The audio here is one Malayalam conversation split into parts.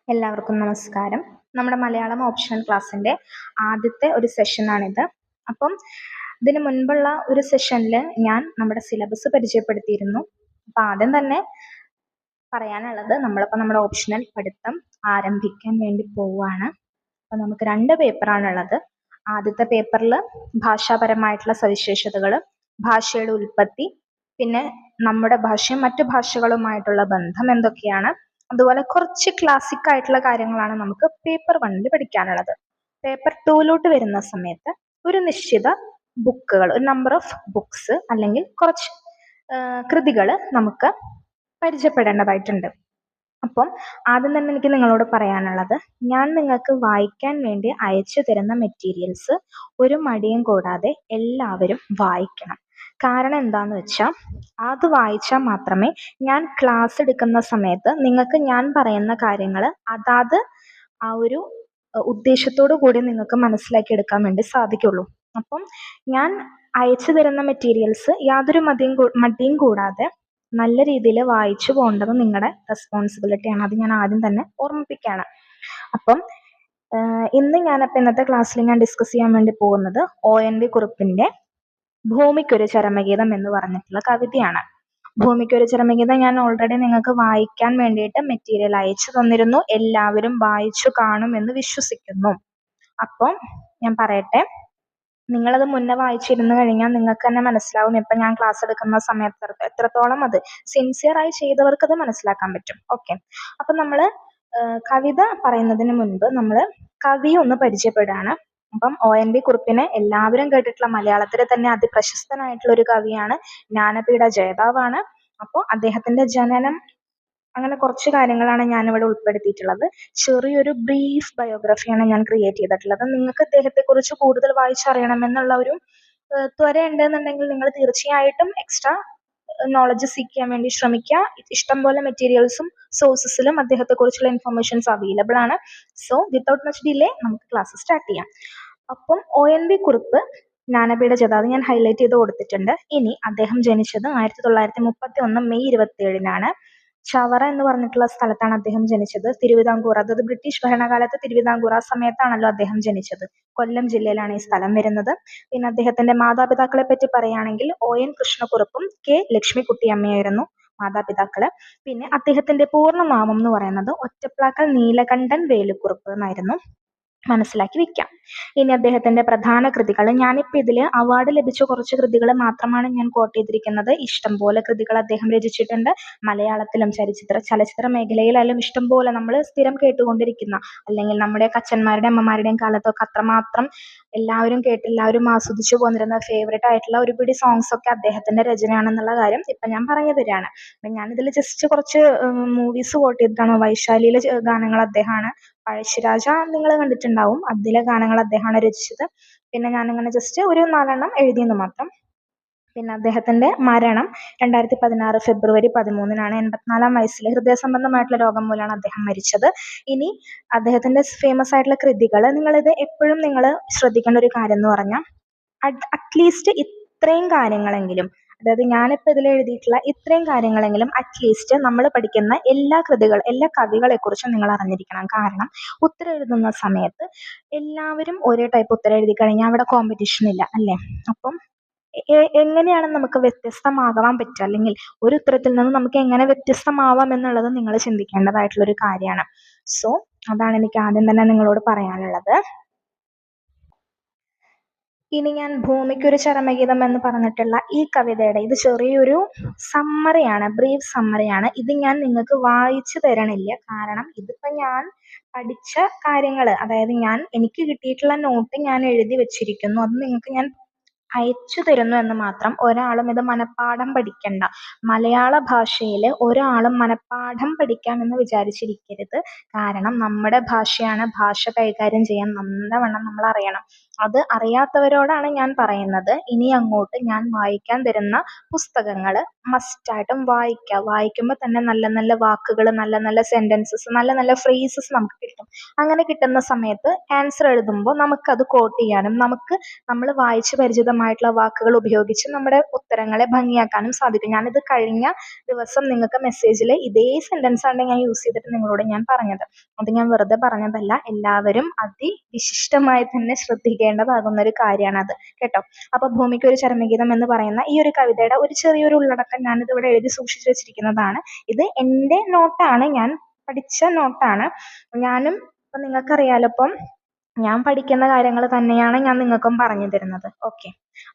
എല്ലാവർക്കും നമസ്കാരം. നമ്മുടെ മലയാളം ഓപ്ഷണൽ ക്ലാസ്സിൻ്റെ ആദ്യത്തെ ഒരു സെഷനാണിത്. അപ്പം ഇതിന് മുൻപുള്ള ഒരു സെഷനിൽ ഞാൻ നമ്മുടെ സിലബസ് പരിചയപ്പെടുത്തിയിരുന്നു. അപ്പം ആദ്യം തന്നെ പറയാനുള്ളത്, നമ്മളിപ്പോൾ നമ്മുടെ ഓപ്ഷണൽ പഠിത്തം ആരംഭിക്കാൻ വേണ്ടി പോവുകയാണ്. അപ്പം നമുക്ക് 2 പേപ്പറാണുള്ളത്. ആദ്യത്തെ പേപ്പറിൽ ഭാഷാപരമായിട്ടുള്ള സവിശേഷതകൾ, ഭാഷയുടെ ഉൽപ്പത്തി, പിന്നെ നമ്മുടെ ഭാഷയും മറ്റു ഭാഷകളുമായിട്ടുള്ള ബന്ധം എന്തൊക്കെയാണ്, അതുപോലെ കുറച്ച് ക്ലാസിക് ആയിട്ടുള്ള കാര്യങ്ങളാണ് നമുക്ക് പേപ്പർ 1 പഠിക്കാനുള്ളത്. പേപ്പർ 2 വരുന്ന സമയത്ത് ഒരു നിശ്ചിത ബുക്കുകൾ, ഒരു നമ്പർ ഓഫ് ബുക്സ് അല്ലെങ്കിൽ കുറച്ച് കൃതികൾ നമുക്ക് പരിചയപ്പെടേണ്ടതായിട്ടുണ്ട്. അപ്പം ആദ്യം തന്നെ എനിക്ക് നിങ്ങളോട് പറയാനുള്ളത്, ഞാൻ നിങ്ങൾക്ക് വായിക്കാൻ വേണ്ടി അയച്ചു തരുന്ന മെറ്റീരിയൽസ് ഒരു മടിയും കൂടാതെ എല്ലാവരും വായിക്കണം. കാരണം എന്താന്ന് വെച്ചാൽ, അത് വായിച്ചാൽ മാത്രമേ ഞാൻ ക്ലാസ് എടുക്കുന്ന സമയത്ത് നിങ്ങൾക്ക് ഞാൻ പറയുന്ന കാര്യങ്ങൾ അതാത് ആ ഒരു ഉദ്ദേശത്തോടു കൂടി നിങ്ങൾക്ക് മനസ്സിലാക്കി എടുക്കാൻ വേണ്ടി സാധിക്കുള്ളൂ. അപ്പം ഞാൻ അയച്ചു തരുന്ന മെറ്റീരിയൽസ് യാതൊരു മടിയും കൂടാതെ നല്ല രീതിയിൽ വായിച്ചു പോകേണ്ടത് നിങ്ങളുടെ റെസ്പോൺസിബിലിറ്റിയാണ്. അത് ഞാൻ ആദ്യം തന്നെ ഓർമ്മിപ്പിക്കുകയാണ്. അപ്പം ഇന്നത്തെ ക്ലാസ്സിൽ ഞാൻ ഡിസ്കസ് ചെയ്യാൻ വേണ്ടി പോകുന്നത് ONV കുറുപ്പിന്റെ ഭൂമിക്കൊരു ചരമഗീതം എന്ന് പറഞ്ഞിട്ടുള്ള കവിതയാണ്. ഭൂമിക്കൊരു ചരമഗീതം ഞാൻ ഓൾറെഡി നിങ്ങൾക്ക് വായിക്കാൻ വേണ്ടിയിട്ട് മെറ്റീരിയൽ അയച്ചു തന്നിരുന്നു. എല്ലാവരും വായിച്ചു കാണുമെന്ന് വിശ്വസിക്കുന്നു. അപ്പം ഞാൻ പറയട്ടെ, നിങ്ങളത് മുന്നേ വായിച്ചിരുന്നു കഴിഞ്ഞാൽ നിങ്ങൾക്ക് തന്നെ മനസ്സിലാവും ഇപ്പം ഞാൻ ക്ലാസ് എടുക്കുന്ന സമയത്ത് എത്രത്തോളം അത് സിൻസിയറായി ചെയ്തവർക്ക് അത് മനസ്സിലാക്കാൻ പറ്റും. ഓക്കെ, അപ്പം നമ്മൾ കവിത പറയുന്നതിന് മുൻപ് നമ്മൾ കവി ഒന്ന് പരിചയപ്പെടുകയാണ്. അപ്പം ONV കുറുപ്പിനെ എല്ലാവരും കേട്ടിട്ടുള്ള, മലയാളത്തിലെ തന്നെ അതിപ്രശസ്തനായിട്ടുള്ള ഒരു കവിയാണ്. ജ്ഞാനപീഠ ജേതാവാണ്. അപ്പോൾ അദ്ദേഹത്തിന്റെ ജനനം, അങ്ങനെ കുറച്ച് കാര്യങ്ങളാണ് ഞാനിവിടെ ഉൾപ്പെടുത്തിയിട്ടുള്ളത്. ചെറിയൊരു ബ്രീഫ് ബയോഗ്രഫിയാണ് ഞാൻ ക്രിയേറ്റ് ചെയ്തിട്ടുള്ളത്. നിങ്ങൾക്ക് അദ്ദേഹത്തെ കുറിച്ച് കൂടുതൽ വായിച്ചറിയണമെന്നുള്ള ഒരു ത്വര ഉണ്ടെന്നുണ്ടെങ്കിൽ നിങ്ങൾ തീർച്ചയായിട്ടും എക്സ്ട്രാ നോളജ് സീക്ക് ചെയ്യാൻ വേണ്ടി ശ്രമിക്കുക. ഇഷ്ടംപോലെ മെറ്റീരിയൽസും സോഴ്സസിലും അദ്ദേഹത്തെ കുറിച്ചുള്ള ഇൻഫർമേഷൻസ് അവൈലബിൾ ആണ്. സോ വിത്തൗട്ട് മച്ച് ഡിലേ നമുക്ക് ക്ലാസ് സ്റ്റാർട്ട് ചെയ്യാം. അപ്പം ONV കുറുപ്പ് ജ്ഞാനപീഠ ജേതാവ് ഞാൻ ഹൈലൈറ്റ് ചെയ്ത് കൊടുത്തിട്ടുണ്ട്. ഇനി അദ്ദേഹം ജനിച്ചത് 1931 മെയ് 27 ചവറ എന്ന് പറഞ്ഞിട്ടുള്ള സ്ഥലത്താണ് അദ്ദേഹം ജനിച്ചത്. തിരുവിതാംകൂർ, അതായത് ബ്രിട്ടീഷ് ഭരണകാലത്ത് തിരുവിതാംകൂർ ആ സമയത്താണല്ലോ അദ്ദേഹം ജനിച്ചത്. കൊല്ലം ജില്ലയിലാണ് ഈ സ്ഥലം വരുന്നത്. പിന്നെ അദ്ദേഹത്തിന്റെ മാതാപിതാക്കളെ പറ്റി പറയുകയാണെങ്കിൽ ON കൃഷ്ണക്കുറുപ്പും K ലക്ഷ്മിക്കുട്ടിയമ്മയായിരുന്നു മാതാപിതാക്കള്. പിന്നെ അദ്ദേഹത്തിന്റെ പൂർണ്ണനാമം എന്ന് പറയുന്നത് ഒറ്റപ്ലാക്കൽ നീലകണ്ഠൻ വേലുക്കുറുപ്പ് എന്നായിരുന്നു. മനസ്സിലാക്കി വെക്കാം. ഇനി അദ്ദേഹത്തിന്റെ പ്രധാന കൃതികൾ, ഞാനിപ്പോൾ ഇതിൽ അവാർഡ് ലഭിച്ച കുറച്ച് കൃതികൾ മാത്രമാണ് ഞാൻ കോട്ട് ചെയ്തിരിക്കുന്നത്. ഇഷ്ടംപോലെ കൃതികൾ അദ്ദേഹം രചിച്ചിട്ടുണ്ട്. മലയാളത്തിലും ചലച്ചിത്ര മേഖലയിലായാലും ഇഷ്ടംപോലെ നമ്മൾ സ്ഥിരം കേട്ടുകൊണ്ടിരിക്കുന്ന, അല്ലെങ്കിൽ നമ്മുടെ അച്ഛന്മാരുടെയും അമ്മമാരുടെയും കാലത്തൊക്കെ അത്രമാത്രം എല്ലാവരും എല്ലാവരും ആസ്വദിച്ചു പോന്നിരുന്ന ഫേവറേറ്റ് ആയിട്ടുള്ള ഒരുപിടി സോങ്സ് ഒക്കെ അദ്ദേഹത്തിന്റെ രചനയാണെന്നുള്ള കാര്യം ഇപ്പം ഞാൻ പറഞ്ഞു തരികയാണ്. അപ്പം ഞാനിതിൽ ജസ്റ്റ് കുറച്ച് മൂവീസ് കോട്ട് ചെയ്തിട്ടാണ്. വൈശാലിയിലെ ഗാനങ്ങൾ അദ്ദേഹമാണ്. പഴശ്ശിരാജ നിങ്ങൾ കണ്ടിട്ടുണ്ടാവും, അതിലെ ഗാനങ്ങൾ അദ്ദേഹമാണ് രചിച്ചത്. പിന്നെ ഞാനിങ്ങനെ ജസ്റ്റ് ഒരു 4 എഴുതിയെന്ന് മാത്രം. പിന്നെ അദ്ദേഹത്തിന്റെ മരണം 2016 ഫെബ്രുവരി 13 84 വയസ്സിൽ ഹൃദയ സംബന്ധമായിട്ടുള്ള രോഗം മൂലമാണ് അദ്ദേഹം മരിച്ചത്. ഇനി അദ്ദേഹത്തിന്റെ ഫേമസ് ആയിട്ടുള്ള കൃതികൾ, നിങ്ങളിത് എപ്പോഴും നിങ്ങൾ ശ്രദ്ധിക്കേണ്ട ഒരു കാര്യം എന്ന് പറഞ്ഞാൽ, അറ്റ്ലീസ്റ്റ് ഇത്രയും കാര്യങ്ങളെങ്കിലും, അതായത് ഞാനിപ്പോൾ ഇതിൽ എഴുതിയിട്ടുള്ള ഇത്രയും കാര്യങ്ങളെങ്കിലും അറ്റ്ലീസ്റ്റ് നമ്മൾ പഠിക്കുന്ന എല്ലാ കവികളെ കുറിച്ചും നിങ്ങൾ അറിഞ്ഞിരിക്കണം. കാരണം ഉത്തരം എഴുതുന്ന സമയത്ത് എല്ലാവരും ഒരേ ടൈപ്പ് ഉത്തരം എഴുതി കഴിഞ്ഞാൽ അവിടെ കോമ്പറ്റീഷൻ ഇല്ല, അല്ലേ? അപ്പം എങ്ങനെയാണ് നമുക്ക് വ്യത്യസ്തമാകാൻ പറ്റുക, അല്ലെങ്കിൽ ഒരു ഉത്തരത്തിൽ നിന്ന് നമുക്ക് എങ്ങനെ വ്യത്യസ്തമാവാം എന്നുള്ളത് നിങ്ങൾ ചിന്തിക്കേണ്ടതായിട്ടുള്ള ഒരു കാര്യമാണ്. സോ അതാണ് എനിക്ക് ആദ്യം തന്നെ നിങ്ങളോട് പറയാനുള്ളത്. ഇനി ഞാൻ ഭൂമിക്കൊരു ചരമഗീതം എന്ന് പറഞ്ഞിട്ടുള്ള ഈ കവിതയുടെ ഇത് ചെറിയൊരു സമ്മറിയാണ്, ബ്രീഫ് സമ്മറിയാണ്. ഇത് ഞാൻ നിങ്ങൾക്ക് വായിച്ചു തരണില്ല. കാരണം ഇതിപ്പോൾ ഞാൻ പഠിച്ച കാര്യങ്ങൾ, അതായത് എനിക്ക് കിട്ടിയിട്ടുള്ള നോട്ട് ഞാൻ എഴുതി വെച്ചിരിക്കുന്നു. അത് നിങ്ങൾക്ക് ഞാൻ അയച്ചു തരുന്നു എന്ന് മാത്രം. ഒരാളും ഇത് മനഃപ്പാഠം പഠിക്കണ്ട. മലയാള ഭാഷയിൽ ഒരാളും മനഃപ്പാഠം പഠിക്കാമെന്ന് വിചാരിച്ചിരിക്കരുത്. കാരണം നമ്മുടെ ഭാഷയാണ്. ഭാഷ കൈകാര്യം ചെയ്യാൻ നല്ലവണ്ണം നമ്മൾ അറിയണം. അത് അറിയാത്തവരോടാണ് ഞാൻ പറയുന്നത്. ഇനി അങ്ങോട്ട് ഞാൻ വായിക്കാൻ തരുന്ന പുസ്തകങ്ങൾ മസ്റ്റായിട്ടും വായിക്കുക. വായിക്കുമ്പോൾ തന്നെ നല്ല നല്ല വാക്കുകൾ, നല്ല നല്ല സെൻറ്റൻസസ്, നല്ല നല്ല ഫ്രേസസ് നമുക്ക് കിട്ടും. അങ്ങനെ കിട്ടുന്ന സമയത്ത് ആൻസർ എഴുതുമ്പോൾ നമുക്കത് കോട്ട് ചെയ്യാനും നമ്മൾ വായിച്ച് പരിചിതമായിട്ടുള്ള വാക്കുകൾ ഉപയോഗിച്ച് നമ്മുടെ ഉത്തരങ്ങളെ ഭംഗിയാക്കാനും സാധിക്കും. ഞാനിത് കഴിഞ്ഞ ദിവസം നിങ്ങൾക്ക് മെസ്സേജിൽ ഇതേ സെൻറ്റൻസ് ആണ് ഞാൻ യൂസ് ചെയ്തിട്ട് നിങ്ങളോട് ഞാൻ പറഞ്ഞത്. അത് ഞാൻ വെറുതെ പറഞ്ഞതല്ല. എല്ലാവരും അതിവിശിഷ്ടമായി തന്നെ ശ്രദ്ധിക്കേണ്ടതാകുന്ന ഒരു കാര്യമാണത് കേട്ടോ. അപ്പോൾ ഭൂമിക്കൊരു ചരമഗീതം എന്ന് പറയുന്ന ഈ ഒരു കവിതയുടെ ഒരു ചെറിയൊരു ഉള്ളടക്കം ഞാനിതിവിടെ എഴുതി സൂക്ഷിച്ചു വെച്ചിരിക്കുന്നതാണ്. ഇത് എൻ്റെ നോട്ടാണ്, ഞാൻ പഠിച്ച നോട്ടാണ്. ഇപ്പം നിങ്ങൾക്കറിയാലോ, ഇപ്പം ഞാൻ പഠിക്കുന്ന കാര്യങ്ങൾ തന്നെയാണ് ഞാൻ നിങ്ങൾക്കും പറഞ്ഞു തരുന്നത്. ഓക്കെ,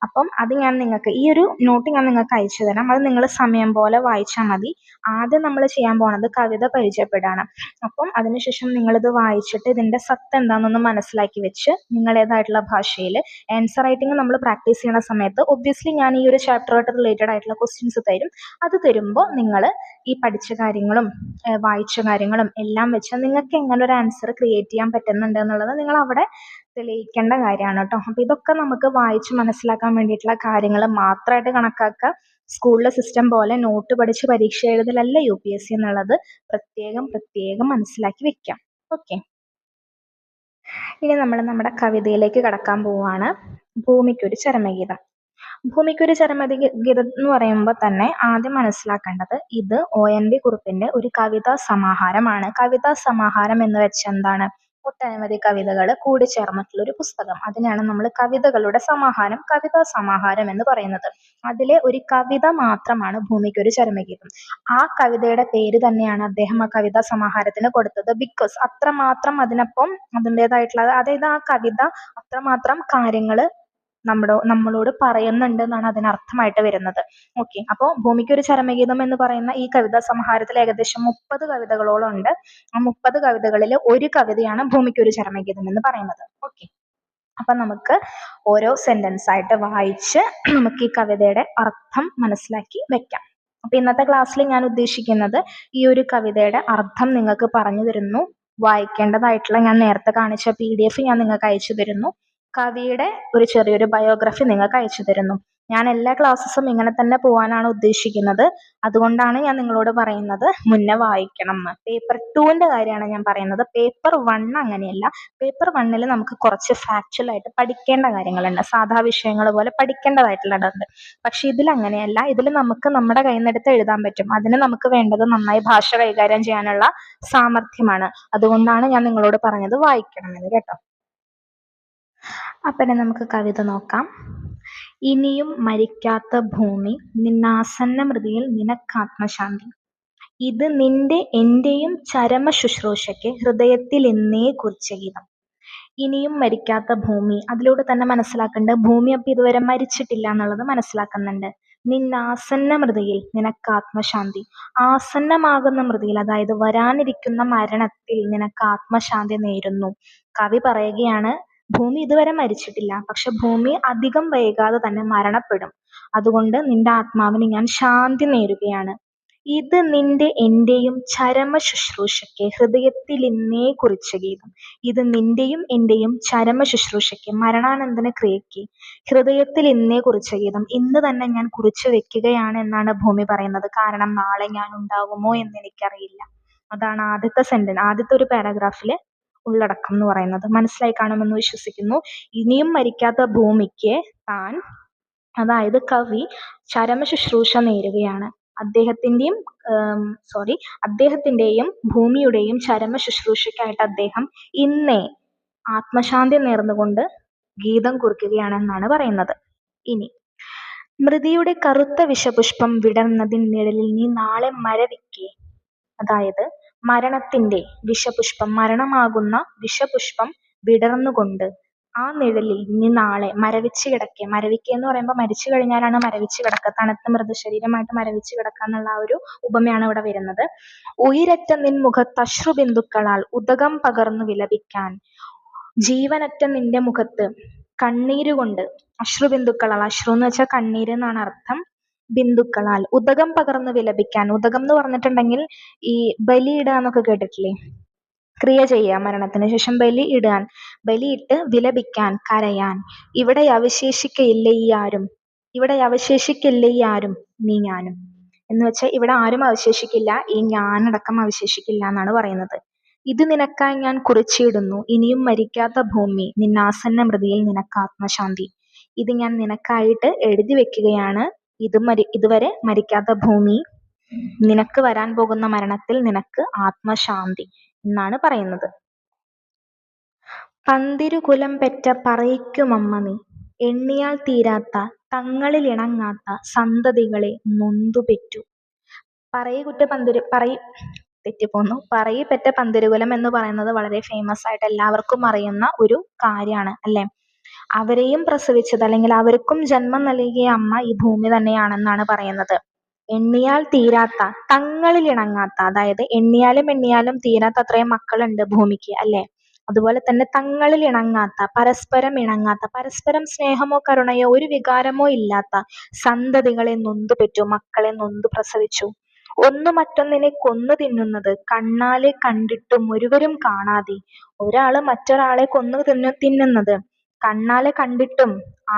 അപ്പം അത് ഞാൻ നിങ്ങൾക്ക് ഈ ഒരു നോട്ട് ഞാൻ നിങ്ങൾക്ക് അയച്ചു തരാം. അത് നിങ്ങൾ സമയം പോലെ വായിച്ചാൽ മതി. ആദ്യം നമ്മൾ ചെയ്യാൻ പോണത് കവിത പരിചയപ്പെടാണ്. അപ്പം അതിനുശേഷം നിങ്ങളിത് വായിച്ചിട്ട് ഇതിൻ്റെ സത്ത് എന്താണെന്നൊന്ന് മനസ്സിലാക്കി വെച്ച് നിങ്ങളുടേതായിട്ടുള്ള ഭാഷയിൽ ആൻസർ റൈറ്റിംഗ് നമ്മൾ പ്രാക്ടീസ് ചെയ്യുന്ന സമയത്ത് ഒബ്വിയസ്ലി ഞാൻ ഈ ഒരു ചാപ്റ്ററായിട്ട് റിലേറ്റഡ് ആയിട്ടുള്ള ക്വസ്റ്റ്യൻസ് തരും. അത് തരുമ്പോൾ നിങ്ങൾ ഈ പഠിച്ച കാര്യങ്ങളും വായിച്ച കാര്യങ്ങളും എല്ലാം വെച്ച് നിങ്ങൾക്ക് എങ്ങനെ ഒരു ആൻസർ ക്രിയേറ്റ് ചെയ്യാൻ പറ്റുന്നുണ്ട് എന്നുള്ളത് നിങ്ങൾ അവിടെ തെളിയിക്കേണ്ട കാര്യമാണ് കേട്ടോ. അപ്പോൾ ഇതൊക്കെ നമുക്ക് വായിച്ച് മനസ്സിലാക്കാൻ വേണ്ടിയിട്ടുള്ള കാര്യങ്ങൾ മാത്രമായിട്ട് കണക്കാക്കുക. സ്കൂളിലെ സിസ്റ്റം പോലെ നോട്ട് പഠിച്ച് പരീക്ഷ എഴുതലല്ല UPSC എന്നുള്ളത് പ്രത്യേകം പ്രത്യേകം മനസ്സിലാക്കി വെക്കാം. ഓക്കെ, ഇനി നമ്മൾ നമ്മുടെ കവിതയിലേക്ക് കടക്കാൻ പോവുകയാണ്. ഭൂമിക്കൊരു ചരമഗീതം. ഭൂമിക്കൊരു ചരമഗീതം എന്ന് പറയുമ്പോൾ തന്നെ ആദ്യം മനസ്സിലാക്കേണ്ടത് ഇത് ONV കുറുപ്പിന്റെ ഒരു കവിതാ സമാഹാരമാണ്. കവിതാ സമാഹാരം എന്ന് വെച്ചാൽ എന്താണ്? ഒട്ടനവധി കവിതകൾ കൂടിച്ചേർന്നിട്ടുള്ള ഒരു പുസ്തകം. അതിനാണ് നമ്മൾ കവിതകളുടെ സമാഹാരം, കവിതാ സമാഹാരം എന്ന് പറയുന്നത്. അതിലെ ഒരു കവിത മാത്രമാണ് ഭൂമിക്കൊരു ചരമഗീതം. ആ കവിതയുടെ പേര് തന്നെയാണ് അദ്ദേഹം ആ കവിതാ സമാഹാരത്തിന് കൊടുത്തത്. ബിക്കോസ് അത്രമാത്രം അതിനൊപ്പം അതിൻ്റെതായിട്ടുള്ള, അതായത് ആ കവിത അത്രമാത്രം കാര്യങ്ങൾ നമ്മളോട് പറയുന്നുണ്ട് എന്നാണ് അതിനർത്ഥമായിട്ട് വരുന്നത്. ഓക്കെ, അപ്പോൾ ഭൂമിക്കൊരു ചരമഗീതം എന്ന് പറയുന്ന ഈ കവിതാ സമാഹാരത്തിൽ ഏകദേശം 30 കവിതകളോളം ഉണ്ട്. ആ 30 കവിതകളിൽ ഒരു കവിതയാണ് ഭൂമിക്കൊരു ചരമഗീതം എന്ന് പറയുന്നത്. ഓക്കെ, അപ്പം നമുക്ക് ഓരോ സെന്റൻസ് ആയിട്ട് വായിച്ച് നമുക്ക് ഈ കവിതയുടെ അർത്ഥം മനസ്സിലാക്കി വെക്കാം. അപ്പൊ ഇന്നത്തെ ക്ലാസ്സിൽ ഞാൻ ഉദ്ദേശിക്കുന്നത് ഈ ഒരു കവിതയുടെ അർത്ഥം നിങ്ങൾക്ക് പറഞ്ഞു തരുന്നു. വായിക്കേണ്ടതായിട്ടുള്ള ഞാൻ നേരത്തെ കാണിച്ച PDF ഞാൻ നിങ്ങൾക്ക് അയച്ചു തരുന്നു. കവിയുടെ ഒരു ചെറിയൊരു ബയോഗ്രഫി നിങ്ങൾക്ക് അയച്ചു തരുന്നു. ഞാൻ എല്ലാ ക്ലാസ്സസും ഇങ്ങനെ തന്നെ പോകാനാണ് ഉദ്ദേശിക്കുന്നത്. അതുകൊണ്ടാണ് ഞാൻ നിങ്ങളോട് പറയുന്നത് മുന്നേ വായിക്കണം എന്ന്. പേപ്പർ 2ന്റെ കാര്യമാണ് ഞാൻ പറയുന്നത്. പേപ്പർ 1 അങ്ങനെയല്ല. പേപ്പർ 1ൽ നമുക്ക് കുറച്ച് ഫാക്ച്വൽ ആയിട്ട് പഠിക്കേണ്ട കാര്യങ്ങളുണ്ട്, സാധാ വിഷയങ്ങൾ പോലെ പഠിക്കേണ്ടതായിട്ടുള്ളതുണ്ട്. പക്ഷെ ഇതിൽ അങ്ങനെയല്ല. ഇതിൽ നമുക്ക് നമ്മുടെ കയ്യിൽ നിന്ന് എടുത്ത് എഴുതാൻ പറ്റും. അതിന് നമുക്ക് വേണ്ടത് നന്നായി ഭാഷ കൈകാര്യം ചെയ്യാനുള്ള സാമർഥ്യമാണ്. അതുകൊണ്ടാണ് ഞാൻ നിങ്ങളോട് പറഞ്ഞത് വായിക്കണമെന്ന് കേട്ടോ. അപ്പം നമുക്ക് കവിത നോക്കാം. ഇനിയും മരിക്കാത്ത ഭൂമി, നിന്നാസന്ന മൃതിയിൽ നിനക്കാത്മശാന്തി. ഇത് നിന്റെ എന്റെയും ചരമ ശുശ്രൂഷയ്ക്ക് ഹൃദയത്തിൽ എന്നേ കുറിച്ച ഗീതം. ഇനിയും മരിക്കാത്ത ഭൂമി, അതിലൂടെ തന്നെ മനസ്സിലാക്കേണ്ടത് ഭൂമി അപ്പം ഇതുവരെ മരിച്ചിട്ടില്ല എന്നുള്ളത് മനസ്സിലാക്കുന്നുണ്ട്. നിന്നാസന്ന മൃതിയിൽ നിനക്ക് ആത്മശാന്തി. ആസന്നമാകുന്ന മൃതിയിൽ, അതായത് വരാനിരിക്കുന്ന മരണത്തിൽ നിനക്ക് ആത്മശാന്തി നേരുന്നു. കവി പറയുകയാണ്, ഭൂമി ഇതുവരെ മരിച്ചിട്ടില്ല, പക്ഷെ ഭൂമി അധികം വൈകാതെ തന്നെ മരണപ്പെടും. അതുകൊണ്ട് നിന്റെ ആത്മാവിന് ഞാൻ ശാന്തി നേരുകയാണ്. ഇത് നിന്റെ എന്റെയും ചരമ ശുശ്രൂഷയ്ക്ക് ഹൃദയത്തിൽ ഇന്നേ കുറിച്ച ഗീതം. ഇത് നിന്റെയും എന്റെയും ചരമ ശുശ്രൂഷയ്ക്ക്, മരണാനന്തര ക്രിയയ്ക്ക് ഹൃദയത്തിൽ ഇന്നേ കുറിച്ച ഗീതം. ഇന്ന് തന്നെ ഞാൻ കുറിച്ചു വെക്കുകയാണ് എന്നാണ് ഭൂമി പറയുന്നത്. കാരണം നാളെ ഞാൻ ഉണ്ടാകുമോ എന്ന് എനിക്കറിയില്ല. അതാണ് ആദ്യത്തെ ഒരു പാരഗ്രാഫിലെ ഉള്ളടക്കം എന്ന് പറയുന്നത്. മനസ്സിലായി കാണുമെന്ന് വിശ്വസിക്കുന്നു. ഇനിയും മരിക്കാത്ത ഭൂമിക്ക് താൻ, അതായത് കവി, ചരമ ശുശ്രൂഷ നേരുകയാണ്. അദ്ദേഹത്തിന്റെയും ഭൂമിയുടെയും ചരമ ശുശ്രൂഷയ്ക്കായിട്ട് അദ്ദേഹം ഇന്നേ ആത്മശാന്തി നേർന്നുകൊണ്ട് ഗീതം കുറിക്കുകയാണെന്നാണ് പറയുന്നത്. ഇനി, മൃതിയുടെ കറുത്ത വിഷപുഷ്പം വിടർന്നതിൻ നിഴലിൽ നീ നാളെ മരവിക്കെ. അതായത് മരണത്തിന്റെ വിഷപുഷ്പം, മരണമാകുന്ന വിഷപുഷ്പം വിടർന്നുകൊണ്ട് ആ നിഴലിൽ നീ നാളെ മരവിച്ച് കിടക്കെ. മരവിക്കുക എന്ന് പറയുമ്പോൾ മരിച്ചു കഴിഞ്ഞാലാണ് മരവിച്ച് കിടക്കുക. തണുത്ത മൃതശരീരമായിട്ട് മരവിച്ച് കിടക്കുക എന്നുള്ള ആ ഒരു ഉപമയാണ് ഇവിടെ വരുന്നത്. ഉയിരറ്റ നിൻ മുഖത്ത് അശ്രുബിന്ദുക്കളാൽ ഉദകം പകർന്നു വിലപിക്കാൻ. ജീവനറ്റ നിന്റെ മുഖത്ത് കണ്ണീരുകൊണ്ട്, അശ്രുബിന്ദുക്കളാൽ, അശ്രു എന്ന് വെച്ചാൽ കണ്ണീര് എന്നാണ് അർത്ഥം, ബിന്ദുക്കളാൽ ഉദകം പകർന്നു വിലപിക്കാൻ. ഉദകം എന്ന് പറഞ്ഞിട്ടുണ്ടെങ്കിൽ ഈ ബലിയിടുക എന്നൊക്കെ കേട്ടിട്ടില്ലേ? ക്രിയ ചെയ്യുക, മരണത്തിന് ശേഷം ബലി ഇടാൻ, ബലിയിട്ട് വിലപിക്കാൻ, കരയാൻ. ഇവിടെ അവശേഷിക്കയില്ല ഈ ആരും, ഇവിടെ അവശേഷിക്കില്ല ഈ ആരും, നീ ഞാനും. എന്ന് വെച്ചാൽ ഇവിടെ ആരും അവശേഷിക്കില്ല, ഈ ഞാനടക്കം അവശേഷിക്കില്ല എന്നാണ് പറയുന്നത്. ഇത് നിനക്കായി ഞാൻ കുറിച്ചിടുന്നു, ഇനിയും മരിക്കാത്ത ഭൂമി, നിന്നാസന്ന മൃതിയിൽ നിനക്ക് ആത്മശാന്തി. ഇത് ഞാൻ നിനക്കായിട്ട് എഴുതി വെക്കുകയാണ്. ഇതുവരെ മരിക്കാത്ത ഭൂമി, നിനക്ക് വരാൻ പോകുന്ന മരണത്തിൽ നിനക്ക് ആത്മശാന്തി എന്നാണ് പറയുന്നത്. പന്തിരുകുലം പെറ്റ പറയിക്കുമമ്മ നീ, എണ്ണിയാൽ തീരാത്ത തങ്ങളിൽ ഇണങ്ങാത്ത സന്തതികളെ നൊന്തുപെറ്റു. പറയിപ്പെറ്റ പന്തിരുകുലം എന്ന് പറയുന്നത് വളരെ ഫേമസ് ആയിട്ട് എല്ലാവർക്കും അറിയുന്ന ഒരു കാര്യമാണ് അല്ലെ. അവരെയും പ്രസവിച്ചത് അല്ലെങ്കിൽ അവർക്കും ജന്മം നൽകിയ അമ്മ ഈ ഭൂമി തന്നെയാണെന്നാണ് പറയുന്നത്. എണ്ണിയാൽ തീരാത്ത, തങ്ങളിൽ ഇണങ്ങാത്ത, അതായത് എണ്ണിയാലും തീരാത്ത അത്രയും മക്കളുണ്ട് ഭൂമിക്ക് അല്ലെ. അതുപോലെ തന്നെ തങ്ങളിൽ ഇണങ്ങാത്ത, പരസ്പരം ഇണങ്ങാത്ത, പരസ്പരം സ്നേഹമോ കരുണയോ ഒരു വികാരമോ ഇല്ലാത്ത സന്തതികളെ നൊന്തുപെറ്റു, മക്കളെ നൊന്തു പ്രസവിച്ചു. ഒന്ന് മറ്റൊന്നിനെ കൊന്നു തിന്നുന്നത് കണ്ണാലെ കണ്ടിട്ടും ഒരുവരും കാണാതെ. ഒരാള് മറ്റൊരാളെ കൊന്നു തിന്നുന്നത് കണ്ണാലെ കണ്ടിട്ടും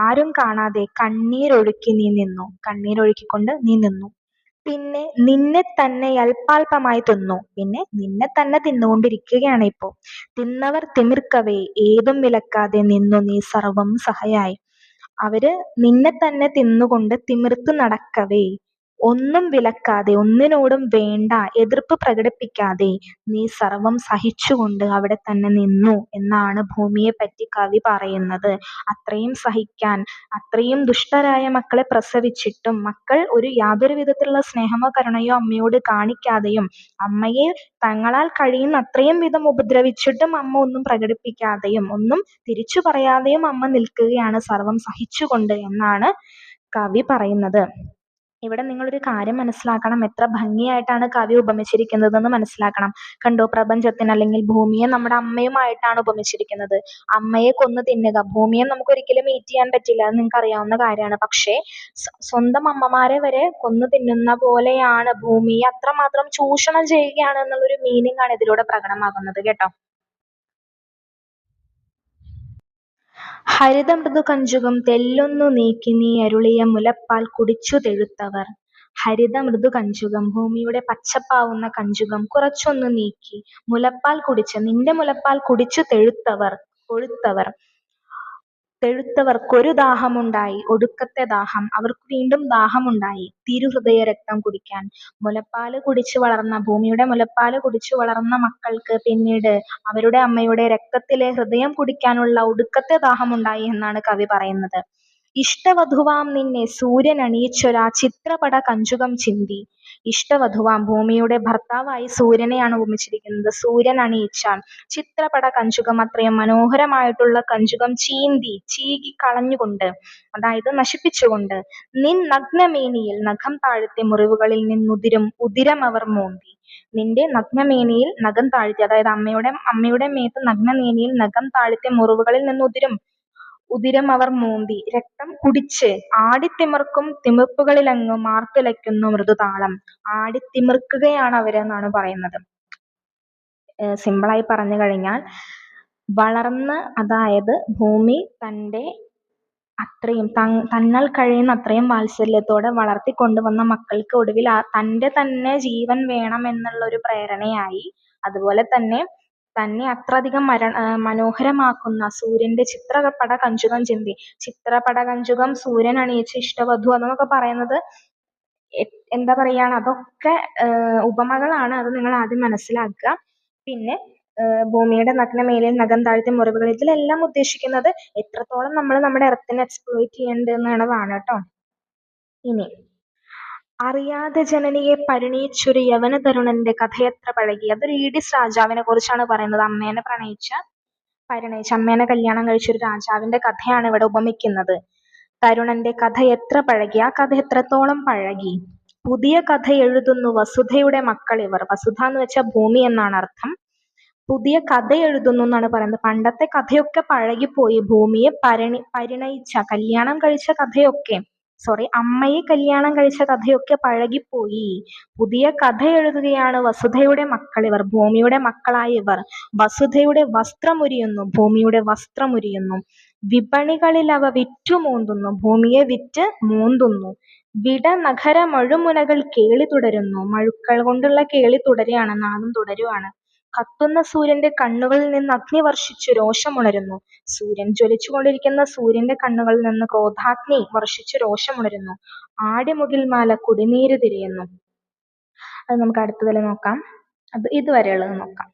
ആരും കാണാതെ കണ്ണീരൊഴുക്കി നീ നിന്നു, കണ്ണീരൊഴുക്കിക്കൊണ്ട് നീ നിന്നു. പിന്നെ നിന്നെ തന്നെ അല്പാൽപമായി തിന്നു, പിന്നെ നിന്നെ തന്നെ തിന്നുകൊണ്ടിരിക്കുകയാണ് ഇപ്പോ. തിന്നവർ തിമിർക്കവേ ഏതും വിലക്കാതെ നിന്നു നീ സർവം സഹയായി. അവര് നിന്നെ തന്നെ തിന്നുകൊണ്ട് തിമിർത്ത് നടക്കവേ ഒന്നും വിലക്കാതെ, ഒന്നിനോടും വേണ്ട എതിർപ്പ് പ്രകടിപ്പിക്കാതെ നീ സർവം സഹിച്ചുകൊണ്ട് അവിടെ തന്നെ നിന്നു എന്നാണ് ഭൂമിയെ പറ്റി കവി പറയുന്നത്. അത്രയും സഹിക്കാൻ, അത്രയും ദുഷ്ടരായ മക്കളെ പ്രസവിച്ചിട്ടും മക്കൾ യാതൊരു വിധത്തിലുള്ള സ്നേഹമോ കരുണയോ അമ്മയോട് കാണിക്കാതെയും അമ്മയെ തങ്ങളാൽ കഴിയുന്ന അത്രയും വിധം ഉപദ്രവിച്ചിട്ടും അമ്മ ഒന്നും പ്രകടിപ്പിക്കാതെയും ഒന്നും തിരിച്ചു പറയാതെയും അമ്മ നിൽക്കുകയാണ് സർവം സഹിച്ചുകൊണ്ട് എന്നാണ് കവി പറയുന്നത്. ഇവിടെ നിങ്ങളൊരു കാര്യം മനസ്സിലാക്കണം, എത്ര ഭംഗിയായിട്ടാണ് കവി ഉപമിച്ചിരിക്കുന്നതെന്ന് മനസ്സിലാക്കണം. കണ്ടോ, പ്രപഞ്ചത്തിന് അല്ലെങ്കിൽ ഭൂമിയെ നമ്മുടെ അമ്മയുമായിട്ടാണ് ഉപമിച്ചിരിക്കുന്നത്. അമ്മയെ കൊന്നു തിന്നുക, ഭൂമിയെ നമുക്ക് ഒരിക്കലും മീറ്റ് ചെയ്യാൻ പറ്റില്ല, അത് നിങ്ങൾക്ക് അറിയാവുന്ന കാര്യമാണ്. പക്ഷേ സ്വന്തം അമ്മമാരെ വരെ കൊന്നു തിന്നുന്ന പോലെയാണ്, ഭൂമിയെ അത്രമാത്രം ചൂഷണം ചെയ്യുകയാണ് എന്നുള്ളൊരു മീനിങ് ആണ് ഇതിലൂടെ പ്രകടമാകുന്നത് കേട്ടോ. ഹരിതമൃദു കഞ്ചുകം തെല്ലൊന്നു നീക്കി നീ അരുളിയ മുലപ്പാൽ കുടിച്ചു തെഴുത്തവർ. ഹരിതമൃദു കഞ്ചുകം, ഭൂമിയുടെ പച്ചപ്പാവുന്ന കഞ്ചുകം കുറച്ചൊന്നു നീക്കി മുലപ്പാൽ കുടിച്ച്, നിന്റെ മുലപ്പാൽ കുടിച്ചു തെഴുത്തവർക്കൊരു ദാഹമുണ്ടായി, ഒടുക്കത്തെ ദാഹം, അവർക്ക് വീണ്ടും ദാഹമുണ്ടായി തിരുഹൃദയ രക്തം കുടിക്കാൻ. ഭൂമിയുടെ മുലപ്പാല് കുടിച്ചു വളർന്ന മക്കൾക്ക് പിന്നീട് അവരുടെ അമ്മയുടെ രക്തത്തിലെ ഹൃദയം കുടിക്കാനുള്ള ഒടുക്കത്തെ ദാഹമുണ്ടായി എന്നാണ് കവി പറയുന്നത്. ഇഷ്ടവധുവാം നിന്നെ സൂര്യൻ അണിയിച്ചൊരാ ചിത്രപട കഞ്ചുകം ചിന്തി. ഇഷ്ടവധുവാം, ഭൂമിയുടെ ഭർത്താവായി സൂര്യനെയാണ് ഉപമിച്ചിരിക്കുന്നത്. സൂര്യൻ അണിയിച്ച ചിത്രപട കഞ്ചുകം, അത്രയും മനോഹരമായിട്ടുള്ള കഞ്ചുകം ചീകി കളഞ്ഞുകൊണ്ട്, അതായത് നശിപ്പിച്ചുകൊണ്ട്, നിൻ നഗ്നമേനിയിൽ നഖം താഴ്ത്തി മുറിവുകളിൽ ഉദിരം അവർ മോന്തി. നിന്റെ നഗ്നമേനിയിൽ നഖം താഴ്ത്തി, അതായത് അമ്മയുടെ മേത്ത് നഗ്നമേനിയിൽ നഖം താഴ്ത്തി മുറിവുകളിൽ നിന്ന് ഉദിരം അവർ മോന്തി. രക്തം കുടിച്ച് ആടിത്തിമിർക്കും തിമിർപ്പുകളിലങ്ങ് മാർത്തുലയ്ക്കുന്നു മൃദുതാളം. ആടിത്തിമിർക്കുകയാണ് അവരെന്നാണ് പറയുന്നത്. സിമ്പിളായി പറഞ്ഞു കഴിഞ്ഞാൽ, വളർന്ന്, അതായത് ഭൂമി തന്നാൽ കഴിയുന്ന അത്രയും വാത്സല്യത്തോടെ വളർത്തിക്കൊണ്ടുവന്ന മക്കൾക്ക് ഒടുവിൽ തന്റെ തന്നെ ജീവൻ വേണം എന്നുള്ള ഒരു പ്രേരണയായി, അതുപോലെ തന്നെ തന്നെ അത്രയധികം മനോഹരമാക്കുന്ന സൂര്യന്റെ ചിത്രപട കഞ്ചുകം ചിന്തി. ചിത്രപട കഞ്ചുകം സൂര്യൻ അണിയിച്ച ഇഷ്ടവധു എന്നൊക്കെ പറയുന്നത് എന്താ പറയാണ്, അതൊക്കെ ഉപമകളാണ്. അത് നിങ്ങൾ ആദ്യം മനസ്സിലാക്കുക. പിന്നെ ഭൂമിയുടെ നഗ്നമേനിയിൽ നഖം താഴ്ത്തി മുറിവുകൾ, ഇതിലെല്ലാം ഉദ്ദേശിക്കുന്നത് എത്രത്തോളം നമ്മൾ നമ്മുടെ എർത്തിനെ എക്സ്പ്ലോയിറ്റ് ചെയ്യേണ്ടതെന്നുള്ളതാണ് കേട്ടോ. ഇനി, അറിയാതെ ജനനിയെ പരിണയിച്ചൊരു യവന തരുണന്റെ കഥയത്ര പഴകി. അതൊരു ഈഡിസ് രാജാവിനെ കുറിച്ചാണ് പറയുന്നത്. അമ്മേനെ അമ്മേനെ കല്യാണം കഴിച്ചൊരു രാജാവിന്റെ കഥയാണ് ഇവിടെ ഉപമിക്കുന്നത്. തരുണന്റെ കഥ എത്ര പഴകി, ആ കഥ എത്രത്തോളം പഴകി. പുതിയ കഥ എഴുതുന്നു വസുധയുടെ മക്കൾ ഇവർ. വസുധ എന്ന് വെച്ചാൽ ഭൂമി എന്നാണ് അർത്ഥം. പുതിയ കഥ എഴുതുന്നു എന്നാണ് പറയുന്നത്. പണ്ടത്തെ കഥയൊക്കെ പഴകിപ്പോയി. ഭൂമിയെ പരിണയിച്ച, കല്യാണം കഴിച്ച കഥയൊക്കെ അമ്മയെ കല്യാണം കഴിച്ച കഥയൊക്കെ പഴകിപ്പോയി. പുതിയ കഥ എഴുതുകയാണ് വസുധയുടെ മക്കളിവർ, ഭൂമിയുടെ മക്കളായ ഇവർ. വസുധയുടെ വസ്ത്രമുരിയുന്നു, ഭൂമിയുടെ വസ്ത്രമുരിയുന്നു. വിപണികളിൽ അവ വിറ്റുമൂന്തുന്നു, ഭൂമിയെ വിറ്റ് മൂന്തുന്നു. വിട നഗര മഴുമുനകൾ കേളി തുടരുന്നു. മഴുക്കൾ കൊണ്ടുള്ള കേളി തുടരുകയാണ്, നാദം തുടരുകയാണ്. കത്തുന്ന സൂര്യന്റെ കണ്ണുകളിൽ നിന്ന് അഗ്നി വർഷിച്ചു രോഷമുണരുന്നു. ജ്വലിച്ചുകൊണ്ടിരിക്കുന്ന സൂര്യന്റെ കണ്ണുകളിൽ നിന്ന് ക്രോധാഗ്നി വർഷിച്ചു രോഷമുണരുന്നു. ആടിമുകിൽമാല കുടിനീര് തിരയുന്നു. അത് നമുക്ക് അടുത്തതിൽ നോക്കാം. ഇതുവരെയുള്ളത് നോക്കാം.